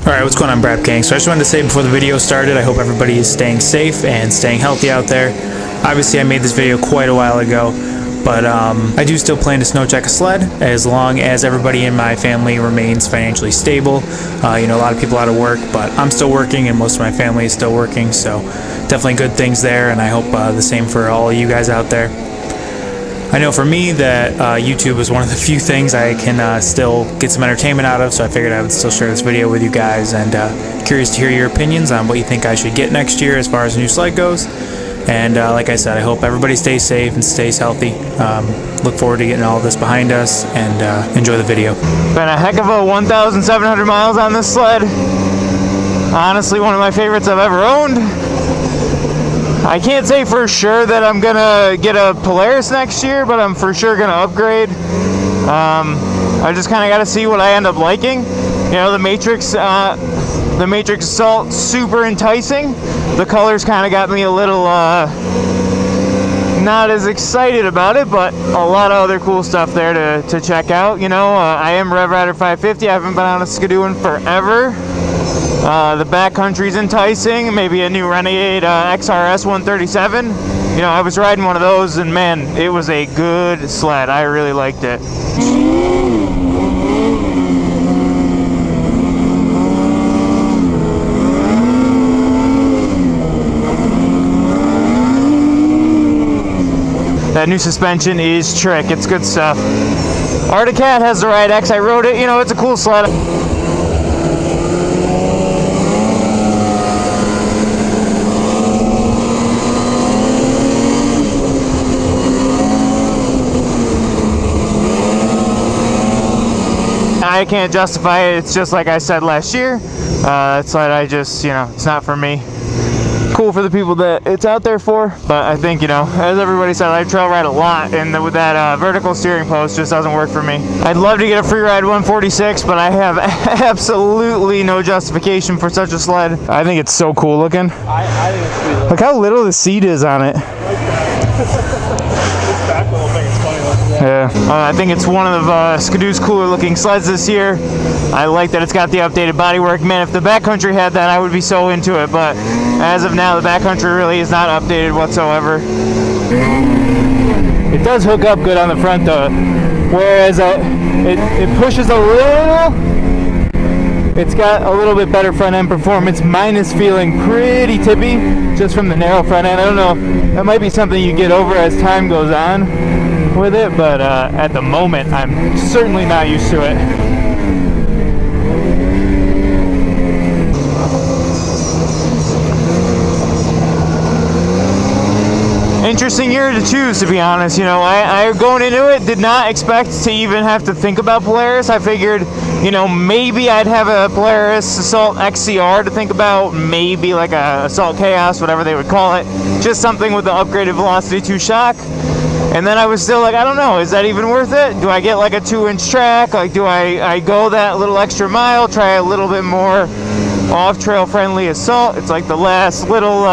Alright, what's going on, Brad Gang? So I just wanted to say before the video started, I hope everybody is staying safe and staying healthy out there. Obviously, I made this video quite a while ago, but I do still plan to snow check a sled as long as everybody in my family remains financially stable. You know, a lot of people out of work, but I'm still working and most of my family is still working, so definitely good things there, and I hope the same for all of you guys out there. I know for me that YouTube is one of the few things I can still get some entertainment out of, so I figured I would still share this video with you guys, and curious to hear your opinions on what you think I should get next year as far as a new sled goes. And like I said, I hope everybody stays safe and stays healthy. Look forward to getting all this behind us, and enjoy the video. Been a heck of a 1,700 miles on this sled. Honestly, one of my favorites I've ever owned. I can't say for sure that I'm gonna get a Polaris next year, but I'm for sure gonna upgrade. I just kind of got to see what I end up liking. You know, the Matrix Assault, super enticing. The colors kind of got me a little not as excited about it, but a lot of other cool stuff there to check out. You know, I am Rev Rider 550. I haven't been on a Skidoo in forever. The backcountry's enticing, maybe a new Renegade XRS 137. You know, I was riding one of those, and man, it was a good sled. I really liked it. That new suspension is trick. It's good stuff. Arctic Cat has the right X. I rode it. You know, it's a cool sled. I can't justify it. It's just like I said last year. That sled, I just, you know, it's not for me. Cool for the people that it's out there for, but I think, you know, as everybody said, I trail ride a lot, and with that vertical steering post just doesn't work for me. I'd love to get a free ride 146, but I have absolutely no justification for such a sled. I think it's so cool looking. I think it's sweet. Look how little the seat is on it. Yeah, I think it's one of Skidoo's cooler looking sleds this year. I like that it's got the updated bodywork. Man, if the backcountry had that, I would be so into it, but as of now, the backcountry really is not updated whatsoever. It does hook up good on the front though, whereas it pushes a little. It's got a little bit better front end performance. Mine is feeling pretty tippy just from the narrow front end. I don't know, that might be something you get over as time goes on with it, but at the moment I'm certainly not used to it. Interesting year to choose, to be honest. You know, I going into it did not expect to even have to think about Polaris. I figured, you know, maybe I'd have a Polaris Assault XCR to think about, maybe like a Assault Chaos, whatever they would call it, just something with the upgraded Velocity 2 shock. And then I was still like, I don't know, is that even worth it? Do I get like a 2-inch track? Like, do I go that little extra mile, try a little bit more off-trail friendly Assault? It's like the last little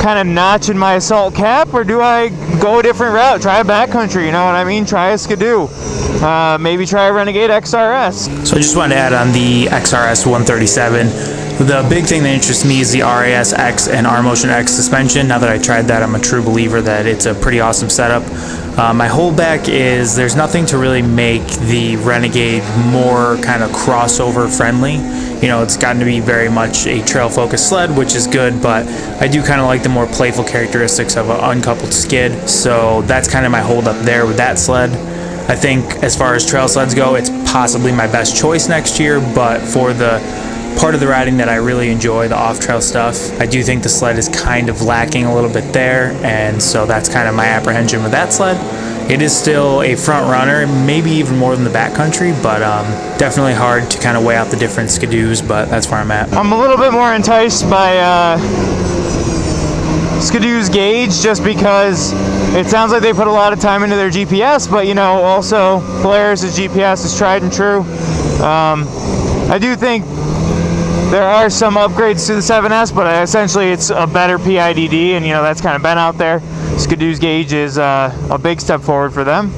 kind of notch in my Assault cap, or do I go a different route, try a backcountry, you know what I mean? Try a Skidoo. Maybe try a Renegade XRS. So I just wanted to add on the XRS 137. The big thing that interests me is the RAS X and R-Motion X suspension. Now that I tried that, I'm a true believer that it's a pretty awesome setup. My holdback is there's nothing to really make the Renegade more kind of crossover friendly. You know, it's gotten to be very much a trail focused sled, which is good, but I do kind of like the more playful characteristics of an uncoupled skid. So that's kind of my hold up there with that sled. I think as far as trail sleds go, it's possibly my best choice next year, but for the part of the riding that I really enjoy, the off-trail stuff, I do think the sled is kind of lacking a little bit there, and so that's kind of my apprehension with that sled. It is still a front runner, maybe even more than the backcountry, but definitely hard to kind of weigh out the different Skidoos, but that's where I'm at. I'm a little bit more enticed by Skidoo's gauge, just because it sounds like they put a lot of time into their GPS, but you know, also Polaris' GPS is tried and true. I do think there are some upgrades to the 7S, but essentially it's a better PIDD, and you know, that's kind of been out there. Skidoo's gauge is a big step forward for them.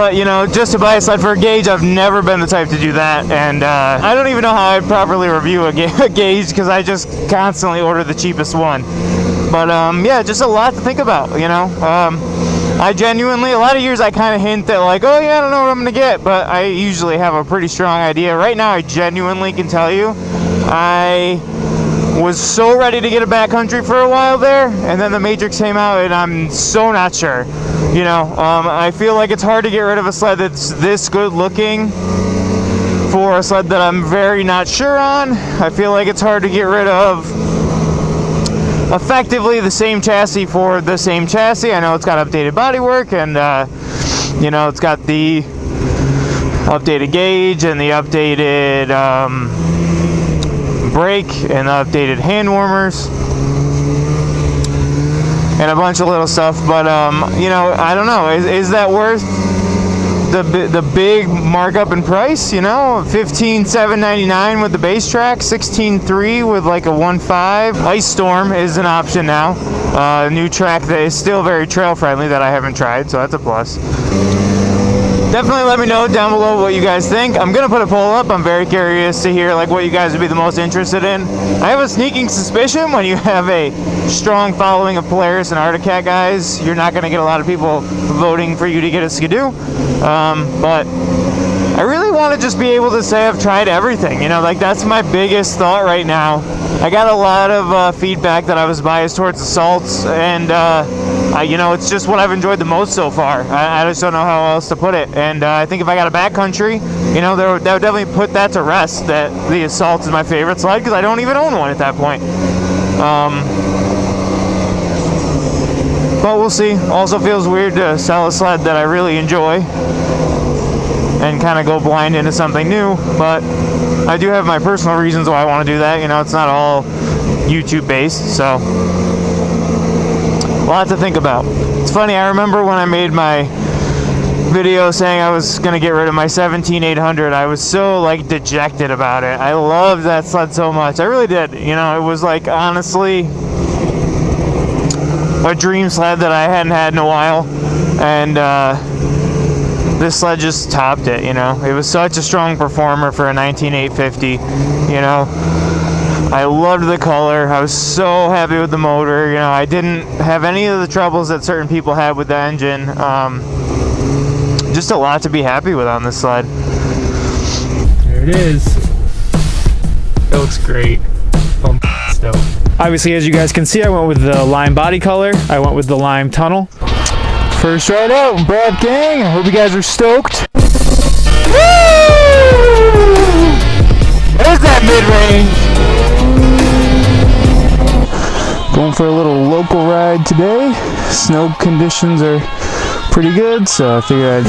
But, you know, just to buy a sled for a gauge, I've never been the type to do that. And I don't even know how I'd properly review a gauge, because I just constantly order the cheapest one. But, yeah, just a lot to think about, you know. I genuinely, a lot of years I kind of hint that, like, oh yeah, I don't know what I'm going to get, but I usually have a pretty strong idea. Right now, I genuinely can tell you, I was so ready to get a backcountry for a while there, and then the Matrix came out, and I'm so not sure. You know, I feel like it's hard to get rid of a sled that's this good looking for a sled that I'm very not sure on. I feel like it's hard to get rid of effectively the same chassis for the same chassis. I know it's got updated bodywork, and you know, it's got the updated gauge and the updated brake and the updated hand warmers and a bunch of little stuff. But you know, I don't know, is that worth the big markup in price? You know, $15,799 with the base track, $16,300 with like a 1.5. Ice Storm is an option now. A new track that is still very trail friendly that I haven't tried, so that's a plus. Definitely let me know down below what you guys think. I'm gonna put a poll up. I'm very curious to hear like what you guys would be the most interested in. I have a sneaking suspicion when you have a strong following of Polaris and Arctic Cat guys, you're not gonna get a lot of people voting for you to get a Skidoo. But I really want to just be able to say I've tried everything. You know, like that's my biggest thought right now. I got a lot of feedback that I was biased towards assaults, and you know, it's just what I've enjoyed the most so far. I just don't know how else to put it. And I think if I got a backcountry, you know, that would definitely put that to rest, that the assault is my favorite sled, because I don't even own one at that point. But we'll see. Also feels weird to sell a sled that I really enjoy and kind of go blind into something new, but I do have my personal reasons why I want to do that. You know, it's not all YouTube based, so a lot to think about. It's funny, I remember when I made my video saying I was going to get rid of my 17800, I was so like dejected about it. I loved that sled so much. I really did. You know, it was like honestly a dream sled that I hadn't had in a while, and this sled just topped it. You know, it was such a strong performer for a 19850. You know, I loved the color. I was so happy with the motor. You know, I didn't have any of the troubles that certain people had with the engine. Just a lot to be happy with on this sled. There it is. It looks great. I'm stoked. Obviously, as you guys can see, I went with the lime body color. I went with the lime tunnel. First ride out, Brad Gang. I hope you guys are stoked. Woo! There's that mid-range. Going for a little local ride today. Snow conditions are pretty good, so I figured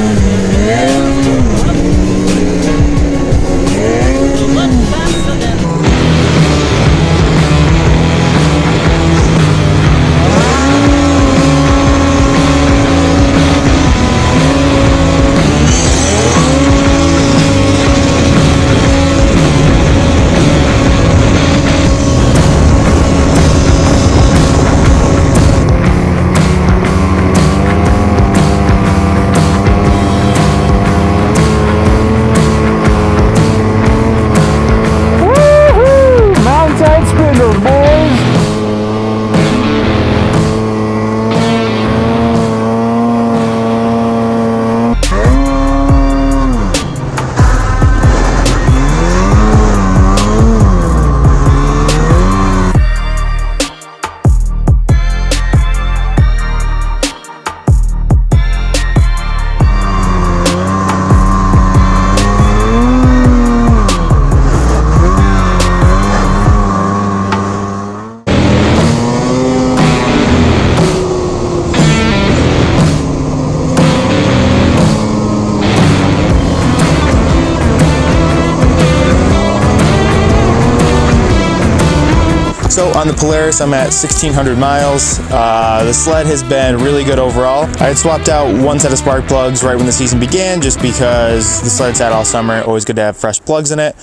Spindles, boys! So on the Polaris, I'm at 1,600 miles. The sled has been really good overall. I had swapped out one set of spark plugs right when the season began, just because the sled's had all summer. Always good to have fresh plugs in it.